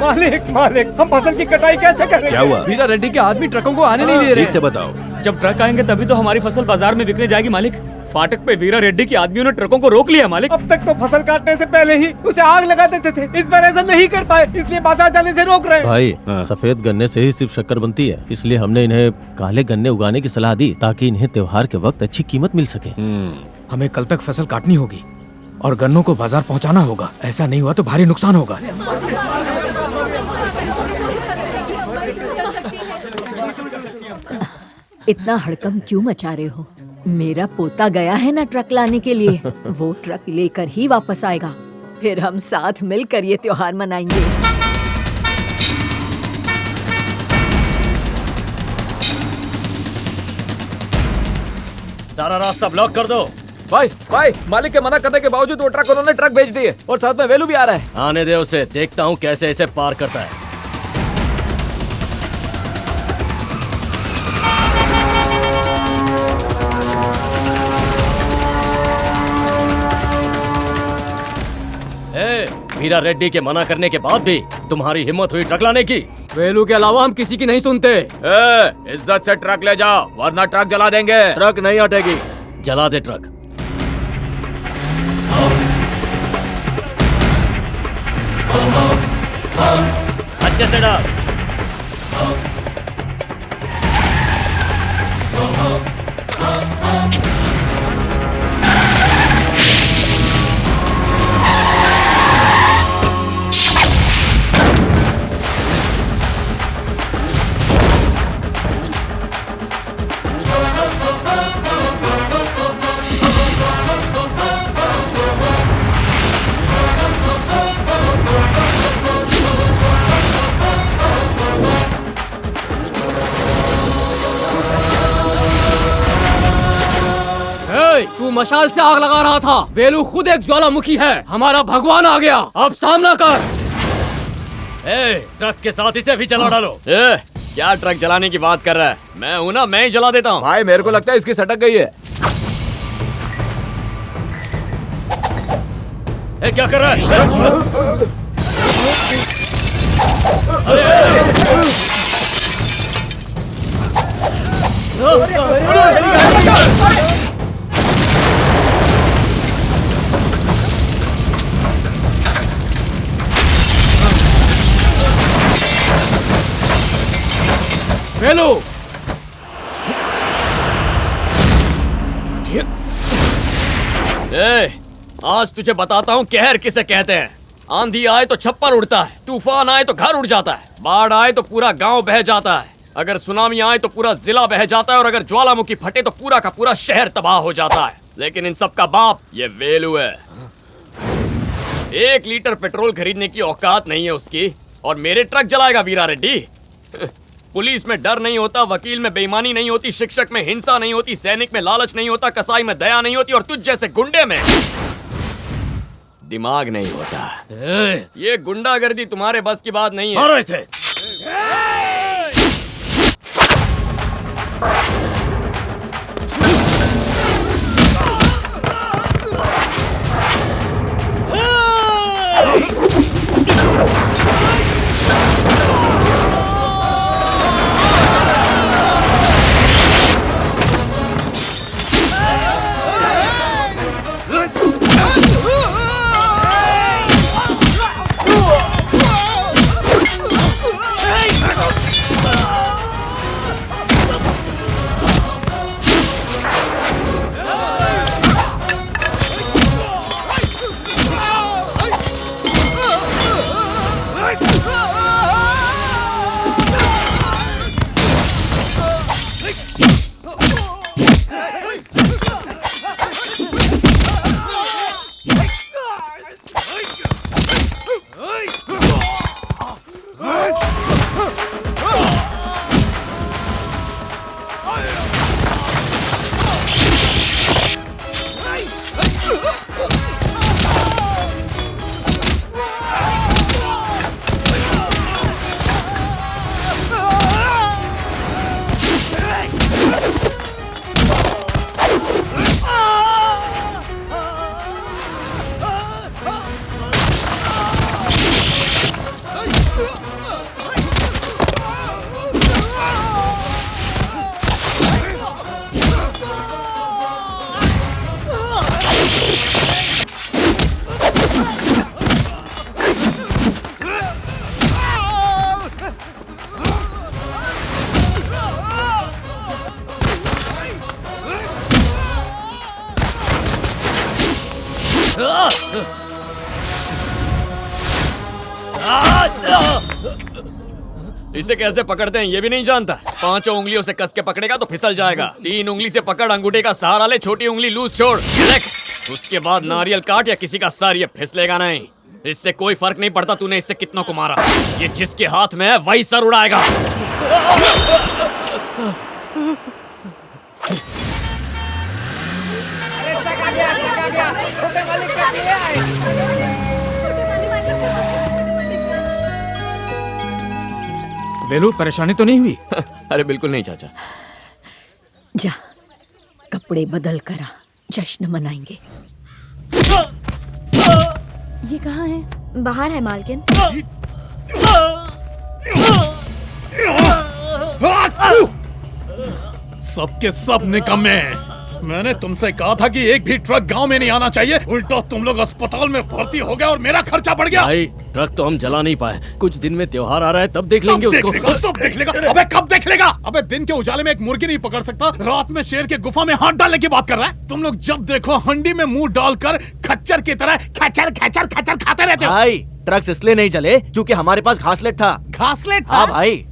मालिक मालिक, हम फसल की कटाई कैसे करें? क्या हुआ? वीरा रेड्डी के आदमी ट्रकों को आने नहीं दे रहे। ठीक से बताओ। जब ट्रक आएंगे तभी तो हमारी फसल बाजार में बिकने जाएगी मालिक। फाटक पे वीरा रेड्डी के आदमियों ने ट्रकों को रोक लिया मालिक। अब तक तो फसल काटने से पहले ही उसे आग लगा देते थे, इस बार ऐसा नहीं कर पाए, इसलिए बाजार जाने से रोक रहे हैं। भाई, सफेद गन्ने से ही सिर्फ शक्कर बनती है, इसलिए हमने इन्हें काले गन्ने उगाने की सलाह दी ताकि इन्हें त्योहार के वक्त अच्छी कीमत मिल सके। हमें कल तक फसल काटनी होगी और गन्नों को बाजार पहुंचाना होगा। ऐसा नहीं हुआ तो भारी नुकसान होगा। इतना हड़कम क्यों मचा रहे हो? मेरा पोता गया है ना ट्रक लाने के लिए, वो ट्रक लेकर ही वापस आएगा, फिर हम साथ मिलकर ये त्योहार मनाएंगे। सारा रास्ता ब्लॉक कर दो। भाई, मालिक के मना करने के बावजूद वो ट्रक उन्होंने ट्रक भेज दिए और साथ में वेलू भी आ रहा है। आने दे उसे, देखता हूँ कैसे इसे पार करता है। वीरा रेड्डी के मना करने के बाद भी तुम्हारी हिम्मत हुई ट्रक लाने की? वेलू के अलावा हम किसी की नहीं सुनते। इज्जत से ट्रक ले जाओ वरना ट्रक जला देंगे। ट्रक नहीं हटेगी। जला दे ट्रक। अच्छे से डाल। तू मशाल से आग लगा रहा था। वेलू खुद एक ज्वालामुखी है। हमारा भगवान आ गया, अब सामना कर। ट्रक के साथ इसे भी जला डालो। क्या ट्रक जलाने की बात कर रहा है? मैं हूं ना, मैं ही जला देता हूँ। भाई मेरे को लगता है इसकी सटक गई है। क्या कर रहा है? वेलू, आज तुझे बताता हूँ कहर किसे कहते हैं। आंधी आए तो छप्पर उड़ता है, तूफान आए तो घर उड़ जाता है, बाढ़ आए तो पूरा गांव बह जाता है, अगर सुनामी आए तो पूरा जिला बह जाता है और अगर ज्वालामुखी फटे तो पूरा का पूरा शहर तबाह हो जाता है। लेकिन इन सब का बाप ये वेलू है। 1 लीटर पेट्रोल खरीदने की औकात नहीं है उसकी और मेरे ट्रक जलाएगा वीरा रेड्डी। पुलिस में डर नहीं होता, वकील में बेईमानी नहीं होती, शिक्षक में हिंसा नहीं होती, सैनिक में लालच नहीं होता, कसाई में दया नहीं होती और तुझ जैसे गुंडे में दिमाग नहीं होता। ये गुंडागर्दी तुम्हारे बस की बात नहीं है। मारो इसे। इसे कैसे पकड़ते हैं ये भी नहीं जानता। 5 उंगलियों से कस के पकड़ेगा तो फिसल जाएगा। 3 उंगली से पकड़, अंगूठे का सहारा ले, छोटी उंगली लूज छोड़, देख। उसके बाद नारियल काट या किसी का सर, ये फिसलेगा नहीं। इससे कोई फर्क नहीं पड़ता तूने इससे कितनों को मारा। ये जिसके हाथ में है वही सर उड़ाएगा। वेलू, परेशानी तो नहीं हुई? अरे बिल्कुल नहीं चाचा। जा, कपड़े बदल कर आ, जश्न मनाएंगे। ये कहाँ है? बाहर है मालकिन। सबके सब निकम्मे हैं। मैंने तुमसे कहा था कि एक भी ट्रक गांव में नहीं आना चाहिए, उल्टा तुम लोग अस्पताल में भर्ती हो गए और मेरा खर्चा बढ़ गया। भाई, ट्रक तो हम जला नहीं पाए। कुछ दिन में त्योहार आ रहा है, तब देख लेंगे उसको। तब देख लेगा। अबे कब देख लेगा? अबे दिन के उजाले में एक मुर्गी नहीं पकड़ सकता, रात में शेर के गुफा में हाथ डालने की बात कर रहा है। तुम लोग जब देखो हंडी में मुंह डालकर खच्चर की तरह खचर खचर खचर खाते रहते हो। भाई, ट्रक्स इसलिए नहीं चले क्योंकि हमारे पास घासलेट था। घासलेट था? हाँ भाई।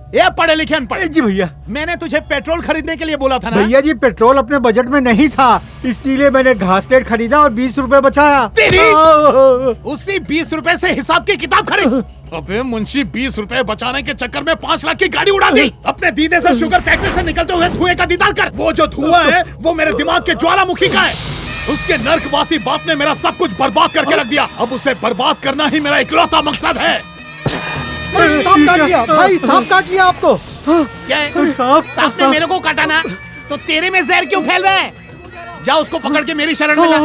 ये पढ़े लिखे अनपढ़। जी भैया, मैंने तुझे पेट्रोल खरीदने के लिए बोला था ना। भैया जी, पेट्रोल अपने बजट में नहीं था, इसीलिए मैंने घासलेट खरीदा और 20 रुपए बचाया। तेरी उसी 20 रुपए से हिसाब की किताब खरीद। अबे मुंशी, 20 रुपए बचाने के चक्कर में 5 लाख की गाड़ी उड़ा दी। अपने दीदे से शुगर फैक्ट्री से निकलते हुए धुएं का दीदार कर। वो जो धुआं है वो मेरे दिमाग के ज्वालामुखी का है। उसके नर्कवासी बाप ने मेरा सब कुछ बर्बाद करके रख दिया। अब उसे बर्बाद करना ही मेरा इकलौता मकसद है। सांप काट लिया भाई, सांप काट लिया आपको। क्या है? सांप ने मेरे को काटा ना, तो तेरे में जहर क्यों फैल रहा है? जा उसको पकड़ के मेरी शरण में ला।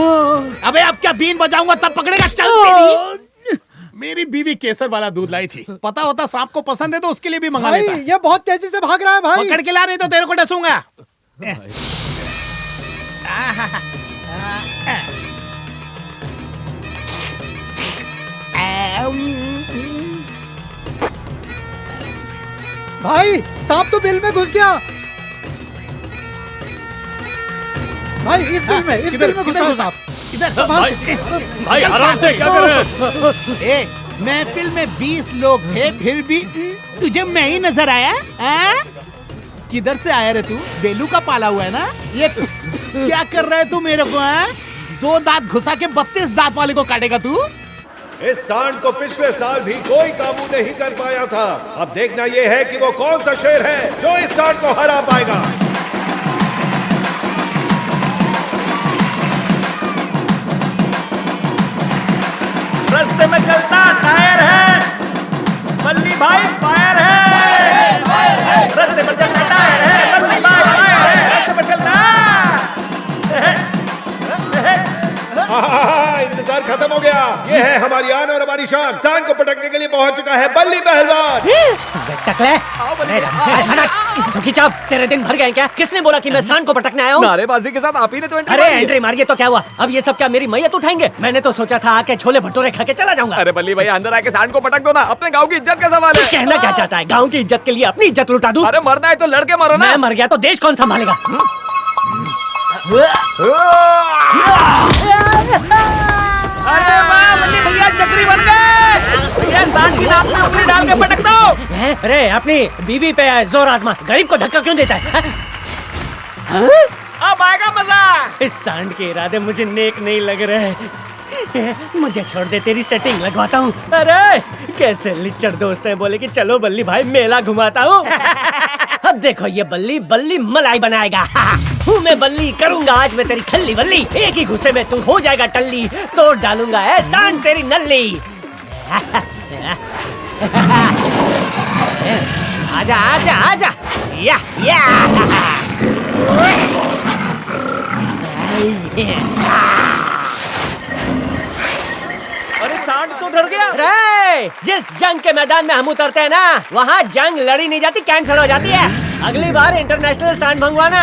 अबे अब क्या बीन बजाऊंगा तब पकड़ेगा? चल तेरी। मेरी बीवी केसर वाला दूध लाई थी, पता होता सांप को पसंद है तो उसके लिए भी मंगा लेता। ये बहुत तेजी से भाग रहा है भाई। पकड़ के ला, नहीं तो तेरे को डसूंगा। भाई, सांप तो बिल में घुस गया। भाई, इस बिल में घुसा सांप। इधर भाई आराम से, क्या कर रहे हैं? महफिल में 20 लोग थे, फिर भी तुझे मैं ही नजर आया? किधर से आया रे तू? बेलू का पाला हुआ है ना? ये क्या कर रहा है तू मेरे को? 2 दांत घुसा के 32 दांत वाले को काटेगा तू? इस सांड को पिछले साल भी कोई काबू नहीं कर पाया था। अब देखना यह है कि वो कौन सा शेर है जो इस सांड को हरा पाएगा। रास्ते में चलता टायर है, बल्ली भाई फायर है। रास्ते में चलता टायर है, बल्ली भाई फायर है। रास्ते में चलता इंतजार खत्म हो गया। ये है हमारी आन और हमारी शान। सांड को पटकने के लिए पहुंच चुका है बल्ली पहलवान। सुखी चाप, तेरे दिन भर गए क्या? किसने बोला कि मैं सांड को पटकने आया हूँ? नारेबाजी के साथ आप ही ने तो अरे एंट्री मारिए तो क्या हुआ? अब ये सब क्या मेरी मैयत उठाएंगे? मैंने तो सोचा था आके छोले भटूरे खा के चला जाऊंगा। अरे बल्ली भाई, अंदर आके सांड को पटक दो ना, अपने गांव की इज्जत का सवाल है। कहना क्या चाहता है? गांव की इज्जत के लिए अपनी इज्जत लुटा दूं? अरे मरना है तो लड़के मरो ना। मैं मर गया तो देश कौन संभालेगा? अरे वाह बल्ली भैया, चक्री बन गए भैया। सांड की नाक में अपनी डाल के पटक दो। अरे अपनी बीवी पे जोर आजमा, गरीब को धक्का क्यों देता है? अब आएगा मजा। इस सांड के इरादे मुझे नेक नहीं लग रहे। मुझे छोड़ दे, तेरी सेटिंग लगवाता हूँ। अरे कैसे लिच्चड़ दोस्त हैं, बोले कि चलो बल्ली भाई मेला घुमाता हूँ। अब देखो ये बल्ली बल्ली मलाई बनाएगा। हूँ मैं बल्ली, करूंगा आज मैं तेरी खल्ली बल्ली। एक ही घुसे में तू हो जाएगा टल्ली, तोड़ डालूंगा ऐ सांड तेरी नल्ली। आजा आजा आजा, या अरे सांड तो डर गया। रे, जिस जंग के मैदान में हम उतरते हैं ना, वहाँ जंग लड़ी नहीं जाती, कैंसिल हो जाती है। अगली बार इंटरनेशनल सांड मंगवाना।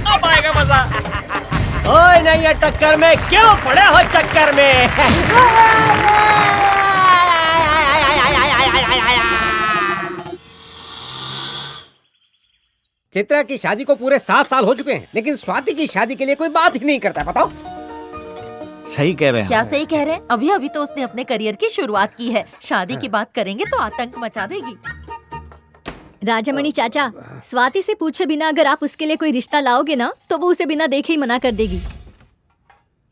अब आएगा मजा। ओए नहीं है टक्कर में, क्यों पड़े हो चक्कर में? चित्रा की शादी को पूरे 7 साल हो चुके हैं, लेकिन स्वाति की शादी के लिए कोई बात ही नहीं करता। बताओ, सही कह रहे हैं। क्या सही कह रहे हैं? अभी अभी तो उसने अपने करियर की शुरुआत की है, शादी की बात करेंगे तो आतंक मचा देगी। राजामणि चाचा, स्वाति से पूछे बिना अगर आप उसके लिए कोई रिश्ता लाओगे ना तो वो उसे बिना देखे ही मना कर देगी।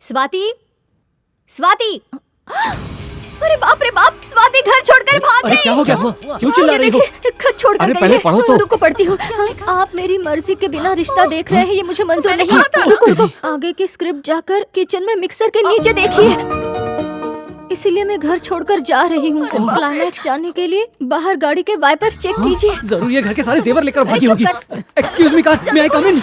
स्वाति, स्वाति! अरे बाप रे बाप, स्वाति घर छोड़कर भाग गई। अरे क्या हो गया? क्यों चिल्ला रही हो? घर छोड़कर अरे गई पहले है। पढ़ो तो। रुको पढ़ती हूँ। आप मेरी मर्जी के बिना रिश्ता देख रहे हैं, ये मुझे मंजूर नहीं। रुको रुको, आगे की स्क्रिप्ट जाकर किचन में मिक्सर के नीचे देखिए। इसीलिए मैं घर छोड़कर जा रही हूँ। क्लाइमैक्स जाने के लिए बाहर गाड़ी के वाइपर्स चेक कीजिए। जरूर ये घर के सारे जेवर लेकर भागी होगी। एक्सक्यूज मी कार, मे आई कम इन?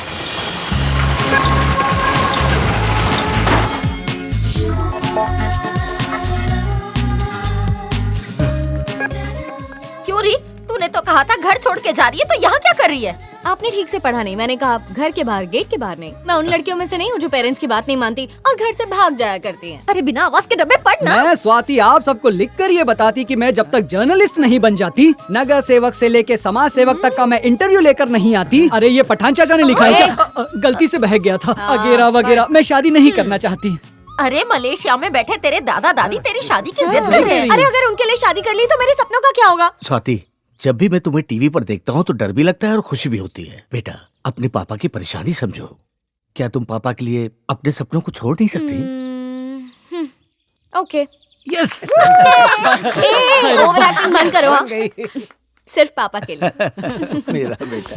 क्यों री? तूने तो कहा था घर छोड़ के जा रही है, तो यहाँ क्या कर रही है? आपने ठीक से पढ़ा नहीं। मैंने कहा घर के बाहर, गेट के बाहर नहीं। मैं उन लड़कियों में से नहीं हूँ जो पेरेंट्स की बात नहीं मानती और घर से भाग जाया करती हैं। अरे बिना आवाज के डब्बे पढ़ना। मैं स्वाति आप सबको लिखकर ये बताती कि मैं जब तक जर्नलिस्ट नहीं बन जाती, नगर सेवक से लेके समाज सेवक तक का मैं इंटरव्यू लेकर नहीं आती। अरे ये पठान चाचा ने लिखा है क्या? गलती से बहक गया था। वगैरह वगैरह। मैं शादी नहीं करना चाहती। अरे मलेशिया में बैठे तेरे दादा दादी तेरी शादी की जिद में हैं। अरे अगर उनके लिए शादी कर ली तो मेरे सपनों का क्या होगा? स्वाति, जब भी मैं तुम्हें टीवी पर देखता हूँ तो डर भी लगता है और खुशी भी होती है। बेटा, अपने पापा की परेशानी समझो। क्या तुम पापा के लिए अपने सपनों को छोड़ नहीं सकती? ओके। यस। ओवर एक्टिंग बंद करो। हाँ। सिर्फ पापा के लिए। मेरा बेटा।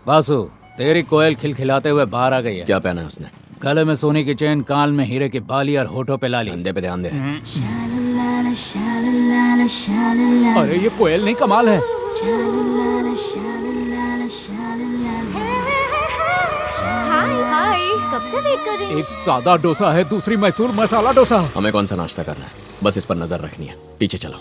वासु, तेरी कोयल खिलखिलाते हुए बाहर आ गई है। क्या पहना है उसने? गले में सोने की चेन, कान में हीरे की बाली और होठों पे लाली। धंधे पे ध्यान दे। अरे ये कोयल नहीं, कमाल है। हाय हाय, कब से वेट कर रही हूँ। एक सादा डोसा है, दूसरी मैसूर मसाला डोसा। हमें कौन सा नाश्ता करना है, बस इस पर नजर रखनी है। पीछे चलो।